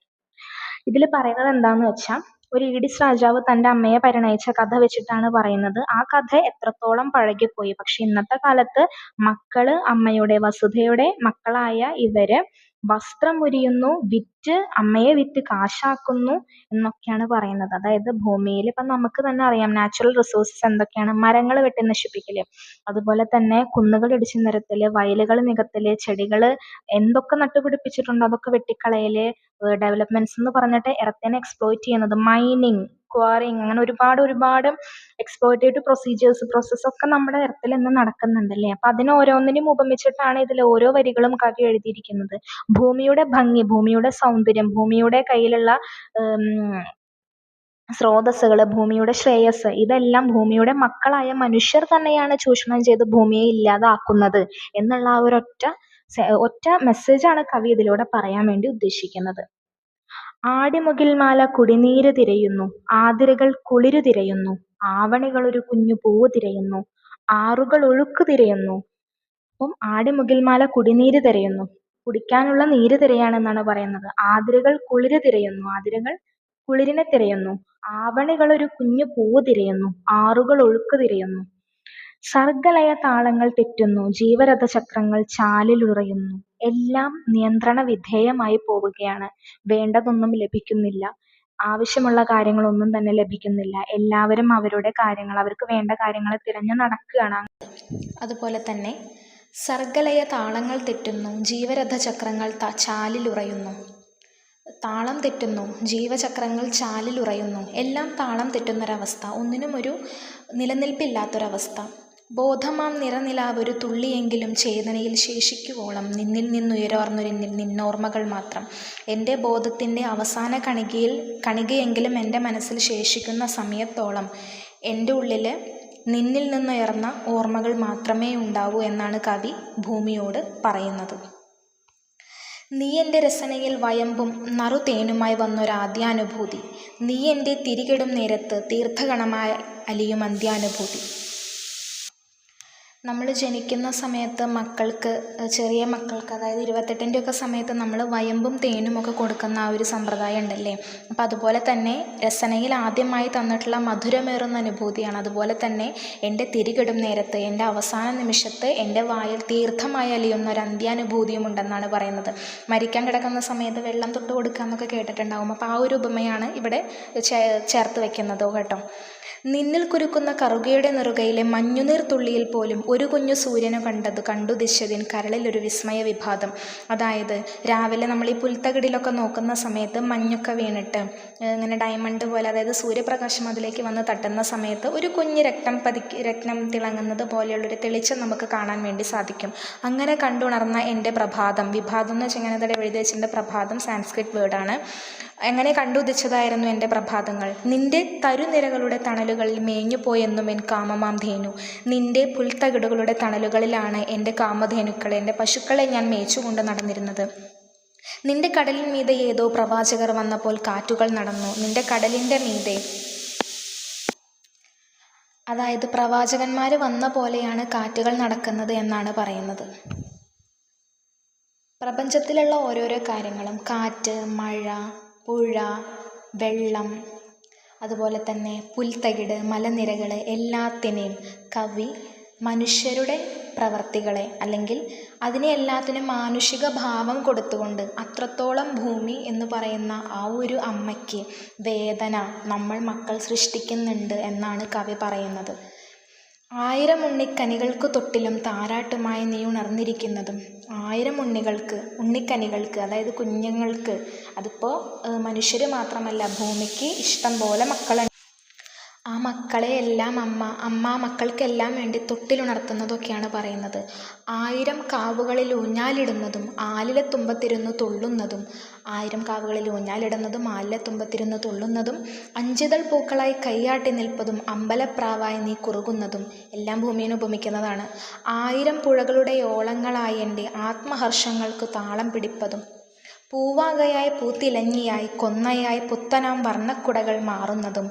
ഇതിൽ പറയുന്നത് എന്താന്ന് വെച്ചാൽ, ഒരു ഈഡിസ് രാജാവ് തന്റെ അമ്മയെ പരിണയിച്ച കഥ വെച്ചിട്ടാണ് പറയുന്നത്. ആ കഥ എത്രത്തോളം പഴകിപ്പോയി. പക്ഷെ ഇന്നത്തെ കാലത്ത് മക്കള് അമ്മയുടെ, വസുധയുടെ മക്കളായ ഇവര് വസ്ത്രമുരിയുന്നു, അമ്മയെ വിറ്റ് കാശാക്കുന്നു എന്നൊക്കെയാണ് പറയുന്നത്. അതായത് ഭൂമിയിൽ ഇപ്പം നമുക്ക് തന്നെ അറിയാം, നാച്ചുറൽ റിസോഴ്സസ് എന്തൊക്കെയാണ്. മരങ്ങൾ വെട്ടി നശിപ്പിക്കല്, അതുപോലെ തന്നെ കുന്നുകൾ ഇടിച്ചു നിരത്തല്, വയലുകൾ നികത്തല്, ചെടികൾ എന്തൊക്കെ നട്ടുപിടിപ്പിച്ചിട്ടുണ്ടോ അതൊക്കെ വെട്ടിക്കളയല്, ഡെവലപ്മെന്റ്സ് എന്ന് പറഞ്ഞിട്ട് എർത്തിനെ എക്സ്പ്ലോയിറ്റ് ചെയ്യുന്നത്, മൈനിങ്, ക്വാറിങ്, അങ്ങനെ ഒരുപാട് എക്സ്പ്ലോയിറ്റേറ്റീവ് പ്രോസസ് ഒക്കെ നമ്മുടെ എർത്തിൽ ഇന്ന് നടക്കുന്നുണ്ടല്ലേ. അപ്പൊ അതിന് ഓരോന്നിനും ഉപമിച്ചിട്ടാണ് ഇതിൽ ഓരോ വരികളും കവി എഴുതിയിരിക്കുന്നത്. ഭൂമിയുടെ ഭംഗി, ഭൂമിയുടെ സൗന്ദര്യം, ഭൂമിയുടെ കയ്യിലുള്ള സ്രോതസ്സുകൾ, ഭൂമിയുടെ ശ്രേയസ്, ഇതെല്ലാം ഭൂമിയുടെ മക്കളായ മനുഷ്യർ തന്നെയാണ് ചൂഷണം ചെയ്ത് ഭൂമിയെ ഇല്ലാതാക്കുന്നത് എന്നുള്ള ആ ഒറ്റ മെസ്സേജാണ് കവി ഇതിലൂടെ പറയാൻ വേണ്ടി ഉദ്ദേശിക്കുന്നത്. ആടിമുകിൽമാല കുടിനീര് തിരയുന്നു, ആതിരകൾ കുളിരു തിരയുന്നു, ആവണികൾ ഒരു കുഞ്ഞു പൂവ് തിരയുന്നു, ആറുകൾ ഒഴുക്ക് തിരയുന്നു. അപ്പം ആടിമുകിൽമാല കുടിനീര് തിരയുന്നു, കുടിക്കാനുള്ള നീര് തിരയാണെന്നാണ് പറയുന്നത്. ആതിരകൾ കുളിര് തിരയുന്നു, ആതിരകൾ കുളിരിനെ തിരയുന്നു. ആവണികൾ ഒരു കുഞ്ഞു പൂവ് തിരയുന്നു, ആറുകൾ ഒഴുക്ക് തിരയുന്നു. സർഗലയ താളങ്ങൾ തെറ്റുന്നു, ജീവരഥ ചക്രങ്ങൾ ചാലിലുറയുന്നു. എല്ലാം നിയന്ത്രണ വിധേയമായി പോവുകയാണ്. വേണ്ടതൊന്നും ലഭിക്കുന്നില്ല, ആവശ്യമുള്ള കാര്യങ്ങളൊന്നും തന്നെ ലഭിക്കുന്നില്ല. എല്ലാവരും അവരുടെ കാര്യങ്ങൾ, അവർക്ക് വേണ്ട കാര്യങ്ങൾ തിരഞ്ഞു നടക്കുകയാണ്. അതുപോലെ തന്നെ സർഗലയ താളങ്ങൾ തെറ്റുന്നു, ജീവരഥ ചക്രങ്ങൾ ചാലിലുറയുന്നു. താളം തെറ്റുന്നു, ജീവചക്രങ്ങൾ ചാലിലുറയുന്നു. എല്ലാം താളം തെറ്റുന്നൊരവസ്ഥ, ഒന്നിനും ഒരു നിലനിൽപ്പില്ലാത്തൊരവസ്ഥ. ബോധമാം നിറനിലാവൊരു തുള്ളിയെങ്കിലും ചേതനയിൽ ശേഷിക്കുവോളം നിന്നിൽ നിന്നുയർന്നൊരെന്നിൽ നിന്നോർമ്മകൾ മാത്രം. എൻ്റെ ബോധത്തിൻ്റെ അവസാന കണികയെങ്കിലും എൻ്റെ മനസ്സിൽ ശേഷിക്കുന്ന സമയത്തോളം എൻ്റെ ഉള്ളിൽ നിന്നിൽ നിന്നുയർന്ന ഓർമ്മകൾ മാത്രമേ ഉണ്ടാവൂ എന്നാണ് കവി ഭൂമിയോട് പറയുന്നത്. നീ എൻ്റെ രസനയിൽ വയമ്പും നറുതേനുമായി വന്നൊരാദ്യാനുഭൂതി, നീ എൻ്റെ തിരികെടും നേരത്ത് തീർത്ഥഗണമായി അലിയും അന്ത്യാനുഭൂതി. നമ്മൾ ജനിക്കുന്ന സമയത്ത് ചെറിയ മക്കൾക്ക്, അതായത് 28-ൻ്റെ സമയത്ത് നമ്മൾ വയമ്പും തേനും ഒക്കെ കൊടുക്കുന്ന ആ ഒരു സമ്പ്രദായം ഉണ്ടല്ലേ. അപ്പം അതുപോലെ തന്നെ രസനയിൽ ആദ്യമായി തന്നിട്ടുള്ള മധുരമേറുന്ന അനുഭൂതിയാണ്. അതുപോലെ തന്നെ എൻ്റെ തിരികെടും നേരത്ത്, എൻ്റെ അവസാന നിമിഷത്ത് എൻ്റെ വായിൽ തീർത്ഥമായി അലിയുന്ന ഒരു അന്ത്യാനുഭൂതിയും ഉണ്ടെന്നാണ് പറയുന്നത്. മരിക്കാൻ കിടക്കുന്ന സമയത്ത് വെള്ളം തൊട്ട് കൊടുക്കുക എന്നൊക്കെ കേട്ടിട്ടുണ്ടാവും. അപ്പോൾ ആ ഒരു ഉപമയാണ് ഇവിടെ ചേർത്ത് വെക്കുന്നത് കേട്ടോ. നിന്നിൽ കുരുക്കുന്ന കറുകയുടെ നെറുകയിലെ മഞ്ഞുനീർ തുള്ളിയിൽ പോലും ഒരു കുഞ്ഞു സൂര്യനെ കണ്ടു ദിശതിൻ കരളിലൊരു വിസ്മയ വിഭാതം. അതായത് രാവിലെ നമ്മൾ ഈ പുൽത്തകിടിലൊക്കെ നോക്കുന്ന സമയത്ത് മഞ്ഞൊക്കെ വീണിട്ട് ഇങ്ങനെ ഡയമണ്ട് പോലെ, അതായത് സൂര്യപ്രകാശം അതിലേക്ക് വന്ന് തട്ടുന്ന സമയത്ത് ഒരു കുഞ്ഞ് രത്നം തിളങ്ങുന്നത് പോലെയുള്ളൊരു തെളിച്ചം നമുക്ക് കാണാൻ വേണ്ടി സാധിക്കും. അങ്ങനെ കണ്ടുണർന്ന എൻ്റെ പ്രഭാതം, വിഭാതം എന്ന് വെച്ചാൽ ഇങ്ങനെ എഴുതി വെച്ചിട്ടുണ്ട്. പ്രഭാതം സാൻസ്ക്രിറ്റ് വേർഡാണ്. എങ്ങനെ കണ്ടുദിച്ചതായിരുന്നു എൻ്റെ പ്രഭാതങ്ങൾ. നിന്റെ തരുനിരകളുടെ തണലുകളിൽ മേഞ്ഞുപോയെന്നും എൻ കാമമാം ധേനു. നിന്റെ പുൽത്തകിടുകളുടെ തണലുകളിലാണ് എൻ്റെ കാമധേനുക്കളെ, എൻ്റെ പശുക്കളെ ഞാൻ മേച്ചുകൊണ്ട് നടന്നിരുന്നത്. നിന്റെ കടലിൻ മീതെ ഏതോ പ്രവാചകർ വന്നപ്പോൾ കാറ്റുകൾ നടന്നു. നിന്റെ കടലിൻ്റെ മീതെ, അതായത് പ്രവാചകന്മാർ വന്ന പോലെയാണ് കാറ്റുകൾ നടക്കുന്നത് എന്നാണ് പറയുന്നത്. പ്രപഞ്ചത്തിലുള്ള ഓരോരോ കാര്യങ്ങളും, കാറ്റ്, മഴ, പുഴ, വെള്ളം, അതുപോലെ തന്നെ പുൽത്തകിട്, മലനിരകൾ, എല്ലാത്തിനെയും കവി മനുഷ്യരുടെ പ്രവർത്തികളെ, അല്ലെങ്കിൽ അതിനെ എല്ലാത്തിനും മാനുഷിക ഭാവം കൊടുത്തുകൊണ്ട് അത്രത്തോളം ഭൂമി എന്ന് പറയുന്ന ആ ഒരു അമ്മയ്ക്ക് വേദന നമ്മൾ മക്കൾ സൃഷ്ടിക്കുന്നുണ്ട് എന്നാണ് കവി പറയുന്നത്. 1000 ഉണ്ണിക്കനികൾക്ക് തൊട്ടിലും താരാട്ടുമായി നീ ഉണർന്നിരിക്കുന്നതും, 1000 ഉണ്ണിക്കനികൾക്ക്, അതായത് കുഞ്ഞുങ്ങൾക്ക്, അതിപ്പോൾ മനുഷ്യർ മാത്രമല്ല ഭൂമിക്ക് ഇഷ്ടം പോലെ മക്കളുണ്ട്. ആ മക്കളെ എല്ലാം അമ്മ മക്കൾക്കെല്ലാം വേണ്ടി തൊട്ടിലുണർത്തുന്നതൊക്കെയാണ് പറയുന്നത്. 1000 കാവുകളിൽ ഊഞ്ഞാലിടുന്നതും ആലിലെ തുമ്പത്തിരുന്ന് തുള്ളുന്നതും 1000 കാവുകളിൽ ഊഞ്ഞാലിടുന്നതും ആലിലെ തുമ്പത്തിരുന്ന് തുള്ളുന്നതും 5 പൂക്കളായി കൈയാട്ടി നിൽപ്പതും അമ്പലപ്രാവായി നീ കുറുകുന്നതും എല്ലാം ഭൂമിയെ ഉപമിക്കുന്നതാണ്. 1000 പുഴകളുടെ ഓളങ്ങളായി എൻ്റെ ആത്മഹർഷങ്ങൾക്ക് താളം പിടിപ്പതും പൂവാകയായി പൂത്തിലഞ്ഞിയായി കൊന്നയായി പുത്തനാം വർണ്ണക്കുടകൾ മാറുന്നതും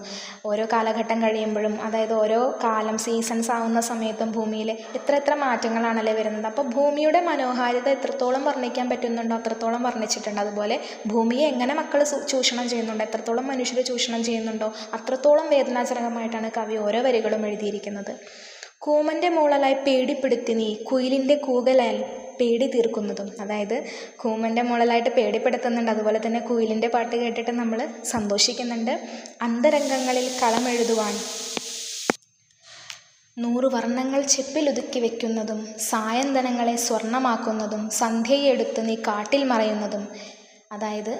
ഓരോ കാലഘട്ടം കഴിയുമ്പോഴും, അതായത് ഓരോ കാലം സീസൺസ് ആവുന്ന സമയത്തും ഭൂമിയിൽ എത്ര മാറ്റങ്ങളാണല്ലേ വരുന്നത്. അപ്പോൾ ഭൂമിയുടെ മനോഹാരിത എത്രത്തോളം വർണ്ണിക്കാൻ പറ്റുന്നുണ്ടോ അത്രത്തോളം വർണ്ണിച്ചിട്ടുണ്ട്. അതുപോലെ ഭൂമിയെ എങ്ങനെ മക്കൾ ചൂഷണം ചെയ്യുന്നുണ്ടോ, എത്രത്തോളം മനുഷ്യർ ചൂഷണം ചെയ്യുന്നുണ്ടോ അത്രത്തോളം വേദനാജനകമായിട്ടാണ് കവി ഓരോ വരികളും എഴുതിയിരിക്കുന്നത്. കൂമൻ്റെ മൂളലായി പേടിപ്പെടുത്തി നീ കുയിലിൻ്റെ കൂകലാൽ പേടി തീർക്കുന്നതും, അതായത് കൂമൻ്റെ മൂളലായിട്ട് പേടിപ്പെടുത്തുന്നുണ്ട്. അതുപോലെ തന്നെ കുയിലിൻ്റെ പാട്ട് കേട്ടിട്ട് നമ്മൾ സന്തോഷിക്കുന്നുണ്ട്. അന്തരംഗങ്ങളിൽ കളമെഴുതുവാൻ 100 വർണ്ണങ്ങൾ ചെപ്പിലൊതുക്കി വെക്കുന്നതും സായന്തനങ്ങളെ സ്വർണ്ണമാക്കുന്നതും സന്ധ്യയെ എടുത്ത് നീ കാട്ടിൽ മറയുന്നതും, അതായത്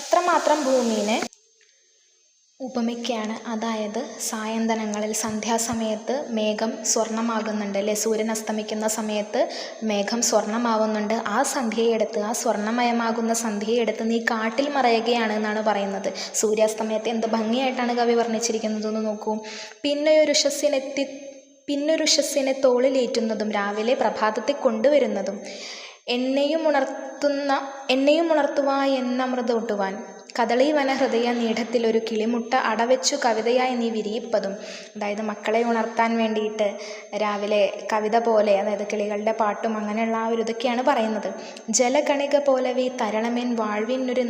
അത്രമാത്രം ഭൂമിനെ ഉപമിക്കുകയാണ്. അതായത് സായന്തനങ്ങളിൽ സന്ധ്യാസമയത്ത് മേഘം സ്വർണ്ണമാകുന്നുണ്ട് അല്ലേ, സൂര്യൻ അസ്തമിക്കുന്ന സമയത്ത് മേഘം സ്വർണ്ണമാവുന്നുണ്ട്. ആ സന്ധ്യയെടുത്ത്, ആ സ്വർണ്ണമയമാകുന്ന സന്ധ്യയെടുത്ത് നീ കാട്ടിൽ മറയുകയാണ് എന്നാണ് പറയുന്നത്. സൂര്യാസ്തമയത്തെ എന്ത് ഭംഗിയായിട്ടാണ് കവി വർണ്ണിച്ചിരിക്കുന്നതെന്ന് നോക്കൂ. പിന്നൊരുഷസ്സിനെ തോളിലേറ്റുന്നതും രാവിലെ പ്രഭാതത്തെ കൊണ്ടുവരുന്നതും എന്നെയും ഉണർത്തുവായി എന്നമൃതൊട്ടുവാൻ കദളീവന ഹൃദയ നീഢത്തിലൊരു കിളിമുട്ട അടവെച്ചു കവിതയായി നീ വിരിയിപ്പതും, അതായത് മക്കളെ ഉണർത്താൻ വേണ്ടിയിട്ട് രാവിലെ കവിത പോലെ, അതായത് കിളികളുടെ പാട്ടും അങ്ങനെയുള്ള ആ ഒരു ഇതൊക്കെയാണ് പറയുന്നത്. ജലകണിക പോലവേ തരണമെൻ വാഴ്വിനൊരു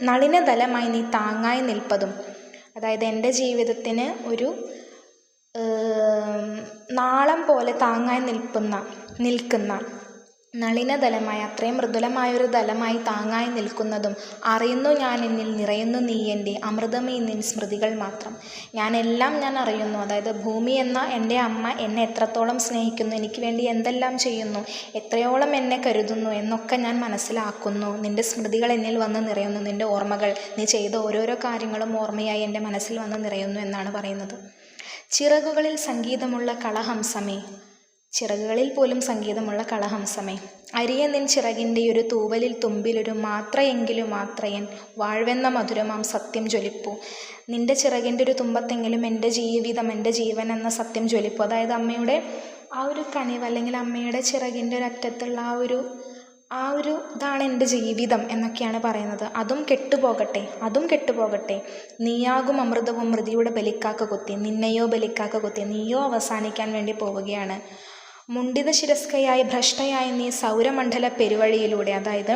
നളിനതലമായി നീ താങ്ങായി നിൽപ്പതും, അതായത് എൻ്റെ ജീവിതത്തിന് ഒരു നാളം പോലെ താങ്ങായി നിൽക്കുന്ന നളിനതലമായി, അത്രയും മൃദുലമായൊരു ദലമായി താങ്ങായി നിൽക്കുന്നതും അറിയുന്നു ഞാൻ എന്നിൽ നിറയുന്നു നീ എൻ്റെ അമൃതമേ നിൻ സ്മൃതികൾ മാത്രം. ഞാൻ അറിയുന്നു, അതായത് ഭൂമി എന്ന എൻ്റെ അമ്മ എന്നെ എത്രത്തോളം സ്നേഹിക്കുന്നു, എനിക്ക് വേണ്ടി എന്തെല്ലാം ചെയ്യുന്നു, എത്രയോളം എന്നെ കരുതുന്നു എന്നൊക്കെ ഞാൻ മനസ്സിലാക്കുന്നു. നിൻ്റെ സ്മൃതികൾ എന്നിൽ വന്ന് നിറയുന്നു, നിൻ്റെ ഓർമ്മകൾ, നീ ചെയ്ത ഓരോരോ കാര്യങ്ങളും ഓർമ്മയായി എൻ്റെ മനസ്സിൽ വന്ന് നിറയുന്നു എന്നാണ് പറയുന്നത്. ചിറകുകളിൽ സംഗീതമുള്ള കളഹംസമേ, ചിറകുകളിൽ പോലും സംഗീതമുള്ള കളഹംസമേ, അരിയ നിൻ ചിറകിൻ്റെ ഒരു തൂവലിൽ തുമ്പിലൊരു മാത്രയെങ്കിലും മാത്രയൻ വാഴ്വെന്ന മധുരമാം സത്യം ജ്വലിപ്പൂ. നിൻ്റെ ചിറകിൻ്റെ ഒരു തുമ്പത്തെങ്കിലും എൻ്റെ ജീവിതം, എൻ്റെ ജീവൻ എന്ന സത്യം ജ്വലിപ്പൂ. അതായത് അമ്മയുടെ ആ ഒരു കനിവ്, അല്ലെങ്കിൽ അമ്മയുടെ ചിറകിൻ്റെ ഒരറ്റത്തുള്ള ആ ഒരു ഇതാണ് എൻ്റെ ജീവിതം എന്നൊക്കെയാണ് പറയുന്നത്. അതും കെട്ടുപോകട്ടെ. നീയാകും അമൃതവും മൃതിയുടെ ബലിക്കാക്ക കുത്തി, നിന്നെയോ ബലിക്കാക്ക കുത്തി, നീയോ അവസാനിക്കാൻ വേണ്ടി പോവുകയാണ്. മുണ്ടിത ശിരസ്കയായി ഭ്രഷ്ടയായി നീ സൗരമണ്ഡല പെരുവഴിയിലൂടെ, അതായത്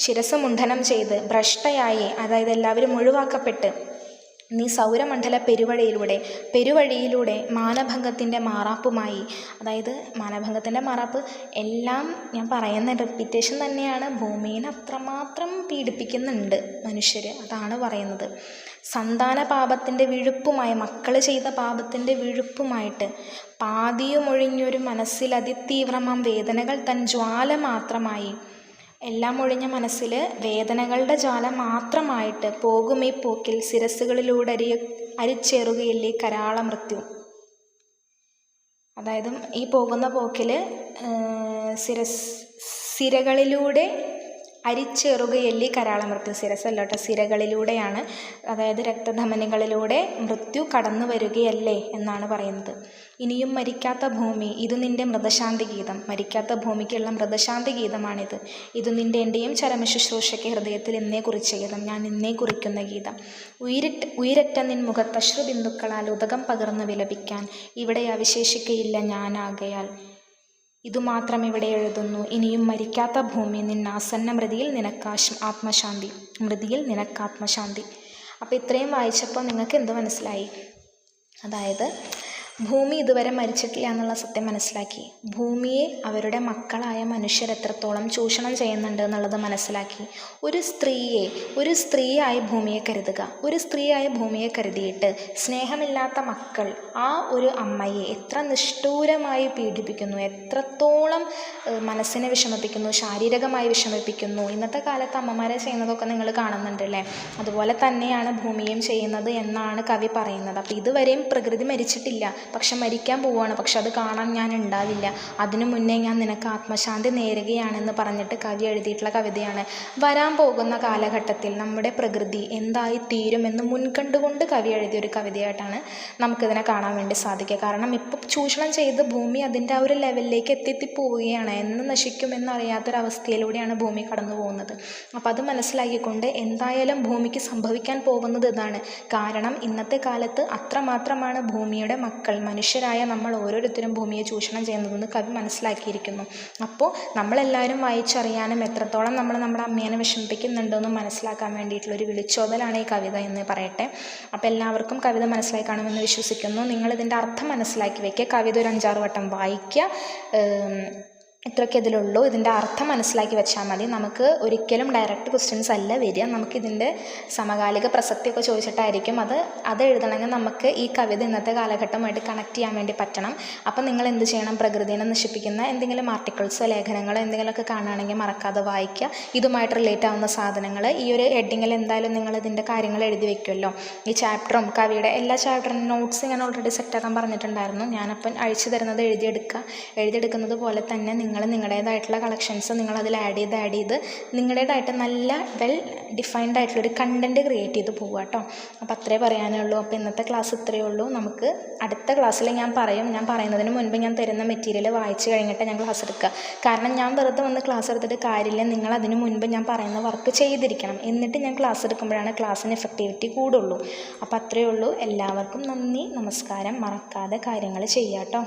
ശിരസ് മുണ്ഡനം ചെയ്ത് ഭ്രഷ്ടയായി, അതായത് എല്ലാവരും ഒഴിവാക്കപ്പെട്ട് നീ സൗരമണ്ഡല പെരുവഴിയിലൂടെ മാനഭംഗത്തിൻ്റെ മാറാപ്പുമായി, അതായത് മാനഭംഗത്തിൻ്റെ മാറാപ്പ് എല്ലാം ഞാൻ പറയുന്ന റെപ്പിറ്റേഷൻ തന്നെയാണ്. ഭൂമിയെ അത്രമാത്രം പീഡിപ്പിക്കുന്നുണ്ട് മനുഷ്യർ, അതാണ് പറയുന്നത്. സന്താന പാപത്തിൻ്റെ വിഴുപ്പുമായി, മക്കൾ ചെയ്ത പാപത്തിൻ്റെ വിഴുപ്പുമായിട്ട് പാതിയുമൊഴിഞ്ഞൊരു മനസ്സിൽ അതിതീവ്രമാം വേദനകൾ തൻ ജ്വാല മാത്രമായി, എല്ലാം ഒഴിഞ്ഞ മനസ്സിൽ വേദനകളുടെ ജാലം മാത്രമായിട്ട് പോകും ഈ പോക്കിൽ ശിരസ്സുകളിലൂടെ അരിച്ചേറുകയില്ലേ കരാള മൃത്യു. അതായത് ഈ പോകുന്ന പോക്കിൽ സിരകളിലൂടെ അരിച്ചേറുകയല്ലേ കരാള മൃത്യു. ശിരസ്സല്ല കേട്ടോ, സിരകളിലൂടെയാണ്, അതായത് രക്തധമനികളിലൂടെ മൃത്യു കടന്നു വരികയല്ലേ എന്നാണ് പറയുന്നത്. ഇനിയും മരിക്കാത്ത ഭൂമി, ഇത് നിൻ്റെ മൃതശാന്തി ഗീതം, മരിക്കാത്ത ഭൂമിക്കുള്ള മൃതശാന്തി ഗീതമാണിത്. ഇത് നിൻ്റെ എൻ്റെയും ചരമശുശ്രൂഷയ്ക്ക് ഹൃദയത്തിൽ എന്നേ കുറിച്ച ഗീതം, ഞാൻ എന്നേ കുറിക്കുന്ന ഗീതം. ഉയരറ്റ നിൻ മുഖത്തശ്രുബിന്ദുക്കളാൽ ഉദകം പകർന്ന് വിലപിക്കാൻ ഇവിടെ അവശേഷിക്കയില്ല ഞാനാകയാൽ. ഇതുമാത്രം ഇവിടെ എഴുതുന്നു, ഇനിയും മരിക്കാത്ത ഭൂമി, നിന്നാസന്ന മൃതിയിൽ നിനക്കാത്മശാന്തി. അപ്പോൾ ഇത്രയും വായിച്ചപ്പോൾ നിങ്ങൾക്ക് എന്ത് മനസ്സിലായി? അതായത് ഭൂമി ഇതുവരെ മരിച്ചിട്ടില്ല എന്നുള്ള സത്യം മനസ്സിലാക്കി. ഭൂമിയെ അവരുടെ മക്കളായ മനുഷ്യർ എത്രത്തോളം ചൂഷണം ചെയ്യുന്നുണ്ട് എന്നുള്ളത് മനസ്സിലാക്കി. ഒരു സ്ത്രീയായി ഭൂമിയെ കരുതുക. ഒരു സ്ത്രീയായ ഭൂമിയെ കരുതിയിട്ട് സ്നേഹമില്ലാത്ത മക്കൾ ആ ഒരു അമ്മയെ എത്ര നിഷ്ഠൂരമായി പീഡിപ്പിക്കുന്നു, എത്രത്തോളം മനസ്സിനെ വിഷമിപ്പിക്കുന്നു, ശാരീരികമായി വിഷമിപ്പിക്കുന്നു. ഇന്നത്തെ കാലത്ത് അമ്മമാരെ ചെയ്യുന്നതൊക്കെ നിങ്ങൾ കാണുന്നുണ്ടല്ലേ. അതുപോലെ തന്നെയാണ് ഭൂമിയും ചെയ്യുന്നത് എന്നാണ് കവി പറയുന്നത്. അപ്പോൾ ഇതുവരെയും പ്രകൃതി മരിച്ചിട്ടില്ല, പക്ഷെ മരിക്കാൻ പോവുകയാണ്. പക്ഷെ അത് കാണാൻ ഞാൻ ഉണ്ടാവില്ല. അതിനു മുന്നേ ഞാൻ നിനക്ക് ആത്മശാന്തി നേരുകയാണെന്ന് പറഞ്ഞിട്ട് കവി എഴുതിയിട്ടുള്ള കവിതയാണ്. വരാൻ പോകുന്ന കാലഘട്ടത്തിൽ നമ്മുടെ പ്രകൃതി എന്തായി തീരുമെന്ന് മുൻകണ്ടുകൊണ്ട് കവി എഴുതിയൊരു കവിതയായിട്ടാണ് നമുക്കിതിനെ കാണാൻ വേണ്ടി സാധിക്കുക. കാരണം ഇപ്പോൾ ചൂഷണം ചെയ്ത് ഭൂമി അതിൻ്റെ ആ ഒരു ലെവലിലേക്ക് എത്തിപ്പോവുകയാണ്. എന്ന് നശിക്കുമെന്നറിയാത്തൊരവസ്ഥയിലൂടെയാണ് ഭൂമി കടന്നു പോകുന്നത്. അപ്പോൾ അത് മനസ്സിലാക്കിക്കൊണ്ട് എന്തായാലും ഭൂമിക്ക് സംഭവിക്കാൻ പോകുന്നത് ഇതാണ്. കാരണം ഇന്നത്തെ കാലത്ത് അത്രമാത്രമാണ് ഭൂമിയുടെ മക്കൾ, മനുഷ്യരായ നമ്മൾ ഓരോരുത്തരും ഭൂമിയെ ചൂഷണം ചെയ്യുന്നതെന്ന് കവി മനസ്സിലാക്കിയിരിക്കുന്നു. അപ്പോൾ നമ്മളെല്ലാവരും വായിച്ചറിയാനും എത്രത്തോളം നമ്മൾ നമ്മുടെ അമ്മേനെ വിഷമിപ്പിക്കുന്നുണ്ടെന്നും മനസ്സിലാക്കാൻ വേണ്ടിയിട്ടുള്ളൊരു വിളിച്ചോതലാണ് ഈ കവിത എന്ന് പറയട്ടെ. അപ്പോൾ എല്ലാവർക്കും കവിത മനസ്സിലായി കാണുമെന്ന് വിശ്വസിക്കുന്നു. നിങ്ങളിതിൻ്റെ അർത്ഥം മനസ്സിലാക്കി വയ്ക്കുക. കവിത ഒരു 5-6 വട്ടം വായിക്കുക. ഇത്രയൊക്കെ ഇതിലുള്ളൂ. ഇതിൻ്റെ അർത്ഥം മനസ്സിലാക്കി വെച്ചാൽ മതി. നമുക്ക് ഒരിക്കലും ഡയറക്റ്റ് ക്വസ്റ്റ്യൻസ് അല്ല വരിക. നമുക്കിതിൻ്റെ സമകാലിക പ്രസക്തിയൊക്കെ ചോദിച്ചിട്ടായിരിക്കും അത് എഴുതണമെങ്കിൽ നമുക്ക് ഈ കവിത ഇന്നത്തെ കാലഘട്ടമായിട്ട് കണക്ട് ചെയ്യാൻ വേണ്ടി പറ്റണം. അപ്പം നിങ്ങൾ എന്ത് ചെയ്യണം? പ്രകൃതിയെ നശിപ്പിക്കുന്ന എന്തെങ്കിലും ആർട്ടിക്കിൾസോ ലേഖനങ്ങളോ എന്തെങ്കിലുമൊക്കെ കാണുകയാണെങ്കിൽ മറക്കാതെ വായിക്കുക. ഇതുമായിട്ട് റിലേറ്റ് ആവുന്ന സാധനങ്ങൾ ഈ ഒരു ഹെഡിങ്ങിൽ എന്തായാലും നിങ്ങൾ ഇതിൻ്റെ കാര്യങ്ങൾ എഴുതി വയ്ക്കുമല്ലോ. ഈ ചാപ്റ്ററും കവിയുടെ എല്ലാ ചാപ്റ്ററിനും നോട്ട്സ് ഞാൻ ഓൾറെഡി സെറ്റാക്കാൻ പറഞ്ഞിട്ടുണ്ടായിരുന്നു. ഞാനപ്പം അയച്ചു തരുന്നത് എഴുതിയെടുക്കുന്നത് പോലെ തന്നെ നിങ്ങൾ നിങ്ങളുടേതായിട്ടുള്ള കളക്ഷൻസ് നിങ്ങൾ അതിൽ ആഡ് ചെയ്ത് നിങ്ങളുടേതായിട്ട് നല്ല വെൽ ഡിഫൈൻഡ് ആയിട്ടുള്ളൊരു കണ്ടൻറ്റ് ക്രിയേറ്റ് ചെയ്ത് പോവുക കേട്ടോ. അപ്പോൾ അത്രേ പറയാനേ ഉള്ളൂ. അപ്പോൾ ഇന്നത്തെ ക്ലാസ് ഇത്രയേ ഉള്ളൂ. നമുക്ക് അടുത്ത ക്ലാസ്സിൽ ഞാൻ പറയുന്നതിന് മുൻപ് ഞാൻ തരുന്ന മെറ്റീരിയൽ വായിച്ച് കഴിഞ്ഞിട്ട് ഞാൻ ക്ലാസ് എടുക്കുക. കാരണം ഞാൻ വെറുതെ വന്ന് ക്ലാസ് എടുത്തിട്ട് കാര്യമില്ല. നിങ്ങൾ അതിന് മുൻപ് ഞാൻ പറയുന്ന വർക്ക് ചെയ്തിരിക്കണം. എന്നിട്ട് ഞാൻ ക്ലാസ് എടുക്കുമ്പോഴാണ് ക്ലാസ്സിന് എഫക്റ്റിവിറ്റി കൂടുള്ളൂ. അപ്പോൾ അത്രയേ ഉള്ളൂ. എല്ലാവർക്കും നന്ദി, നമസ്കാരം. മറക്കാതെ കാര്യങ്ങൾ ചെയ്യാം കേട്ടോ.